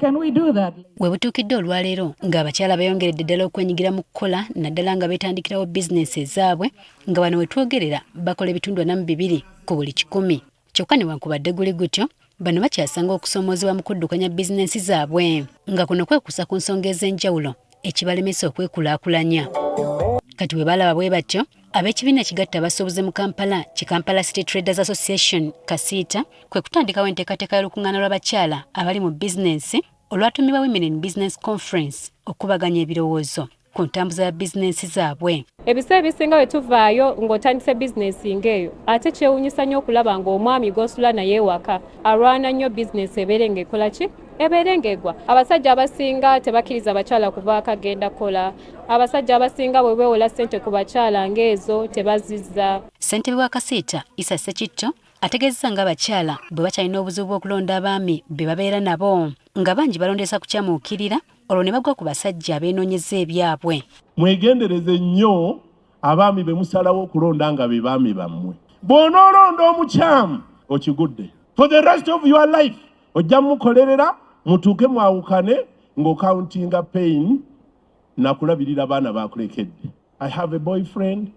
can we do that? We butuukidde olwaleero ng'abakyala bayongeredde ddala okwenyigira mu kukola naddala nga beetandikirawo bizinesi ezaabwe nga bano we twogerera bakola ebitundu 42 ku buli 100. Kyokka newankubadde guli gutyo bano bakyasanga okusoomoozebwa mu kuddukanya bizinesi zaabwe nga kuno kwekuusa ku nsonga ez'enjawulo ekibalemesa okwekulaakulanya. Kati we balaba bwe batyo ab'ekibiina kigatta abasuubuzi mu Kampala Kampala City Traders Association Kasiita kwe kutandikawo enteekateeka y'olukung'aana lw'abakyala abali mu bizinensi olwatumibwa Women in Business Conference okubaganya ebirowoozo ku ntambuza ya bizinensi zaabwe. Ebiseera ebisinga bwe tuvaayo ng'otandise bizinensi ng'eyo ate kyewuunyisa nnyo okulaba ng'omwami gw'osula naye ewaka alwana nnyo bizinensi ebeere ng'ekola ki? Ebeere ng'egwa. Abasajja abasinga tebakkiriza abakyala kuvaako agenda kola. Abasajja abasinga bwe beewola ssente ku bakyala ng'ezo tebazizza. Ssentebe wa Kasiita Isa Ssekitto ategeezezza ng'abakyala bwe bakyalina obuzibu bw'okulonda abaami be babeera nabo nga bangi balondesa kukyamuukirira olwo ne bagwa ku basajja abeenoonyeza ebyabwe. Mwegendereze nnyo abaami be musalawo okulonda nga be baami bammwe. Bw'onoolonda omukyamu okigudde. For the rest of your life ojja mukolerera mutuuke mwawukane ng'okauntinga pain nakulabirira abaana bakulekedde. I have a boyfriend.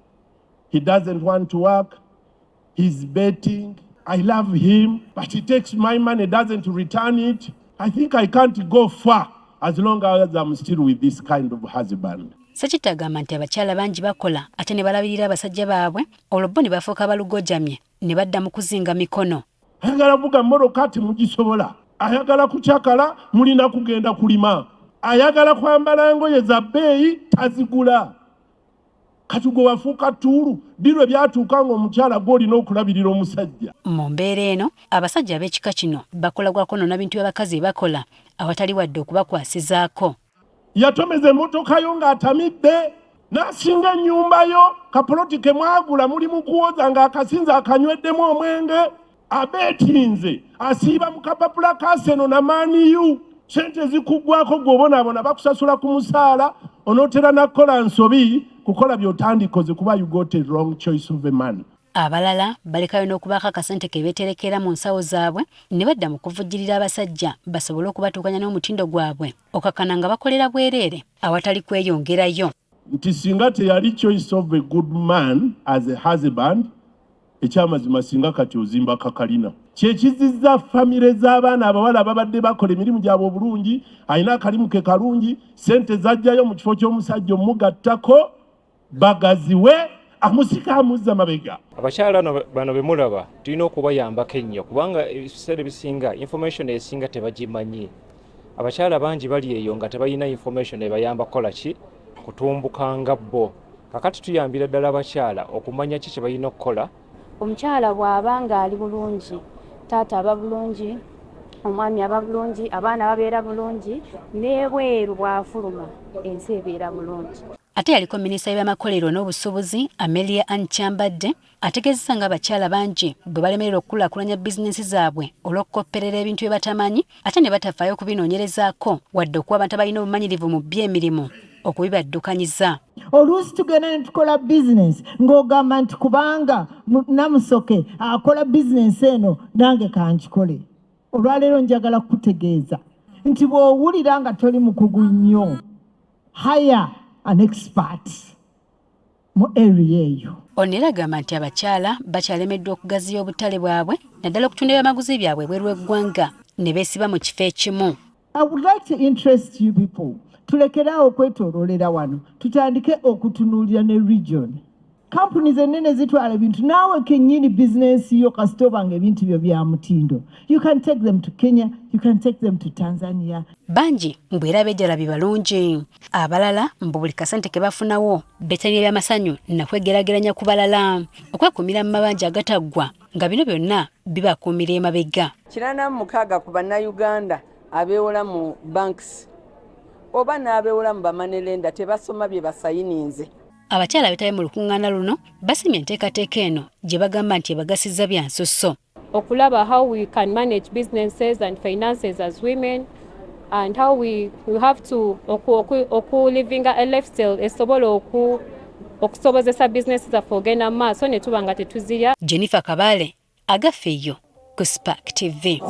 He doesn't want to work. He's betting. I love him, but he takes my money, doesn't return it. I think I can't go far as long as I'm still with this kind of husband. Ssekitto agamba nti abakyala bangi bakola ate ne balabirira abasajja baabwe olwo bo ne bafuuka balugojamye ne badda mu kuzinga mikono. Ayagala vuga mmoloka ati mugisobola. Ayagala kukyakala mulina kugenda kulima. Ayagala kwambala ngoye za bbeeyi tazigula. Kati gwe wafuuka tuulu birwe byatuuka ng'omukyala gw'olina okulabirira omusajja. Mu mbeera eno abasajja ab'ekika kino bakola gwakono na bintu by'abakazi bakola awatali wadde okubakwasizaako. Yatomeza emmotoka yo ng'atamidde n'asinga ennyumba yo kapoloti ke mwagula muli mu kuwoza ng'akasinza akanyweddemu omwenge abeetinze asiiba mu kapapula ka Seno na Maniyu sente zikuggwako gw'obonaabona bakusasula ku musaala onootera nakola nsobi kukola by'otandikoze kuba you got a wrong choice of a man. Abalala balekayo n'okubaako akasente ke beeterekera mu nsawo zaabwe ne badda mu kuvujjirira abasajja basobole okubatuukanya n'omutindo gwabwe okakana nga bakolera bwereere awatali kweyongerayo. Nti singa teyali choice of a good man as a husband ekyamazima singa kati ozimba kakalina. Kyekizizza famire z'abaana abawala ababadde bakola emirimu gyabwe obulungi alina akalimu ke kalungi sente zajjayo mu kifo ky'omusajja omugattako bagaziwe amusika amuzza mabega. Abakyala bano be mulaba tulina okubayambako ennyo kubanga ebiseera ebisinga information esinga tebagimanyi. Abakyala bangi bali eyo nga tebalina information ebayamba kola ki kutumbuka nga bo. Kakati tuyambira ddala abakyala okumanya ki kye balina okukola. Omukyala bw'aba ng'ali bulungi taata aba bulungi omwami aba bulungi abaana babeera bulungi n'ebweru bw'afuluma ensi ebeera bulungi. Ate yaliko minisita y'amakolero n'obusuubuzi Amelia Anchambadde ategeezesa ng'abakyala bangi bwe balemererwa okukulaakulanya bizinensi zaabwe olw'okukopperera ebintu bye batamanyi ate ne batafaayo kubinoonyerezaako wadde okuba abantu abalina obumanyirivu mu by'emirimu okubibaddukanyiza. Oluusi tugenda ne tukola bizinensi ng'ogamba nti kubanga namusoke akola bizinensi eno nange kankikole. Olwaleero njagala kukutegeeza nti bw'owulira nga toli mukugu nnyo hire an expert mu area eyo. Ono agamba nti abakyala bakyalemeddwa okugaziya obutale bwabwe naddala okutunda ebyamaguzi byabwe ebweru w'eggwanga ne beesiba mu kifo ekimu. I would like to interest you people. Tulekerawo okwetooloolera wano tutandike okutunuulira ne region. Companies ennene zitwala ebintu naawe kennyini bizinensi yo kasita obanga ebintu byo bya mutindo. You can take them to Kenya, you can take them to Tanzania. Bangi mbu era bejjalabi balungi. Abalala mbu buli kasente ke bafunawo beetalina ebyamasanyu na kwegerageranya ku balala okwekumira mu mabanja agataggwa nga bino byonna bibakuumira emabega. 86 ku bannayuganda abeewola mu banks oba n'abeewola mu bamanelenda tebasoma bye basayininze. Abakyala abetaayo mu lukung'aana luno basimye enteekateeka eno gye bagamba nti ebagasizza bya nsusso. Okulaba how we can manage businesses and finances as women and how we have to living a lifestyle esobola okusobozesa business zaffe ogenda mu maaso ne tuba nga tetuzirya. Jennifer Kabale agafeeyo ku Spark TV.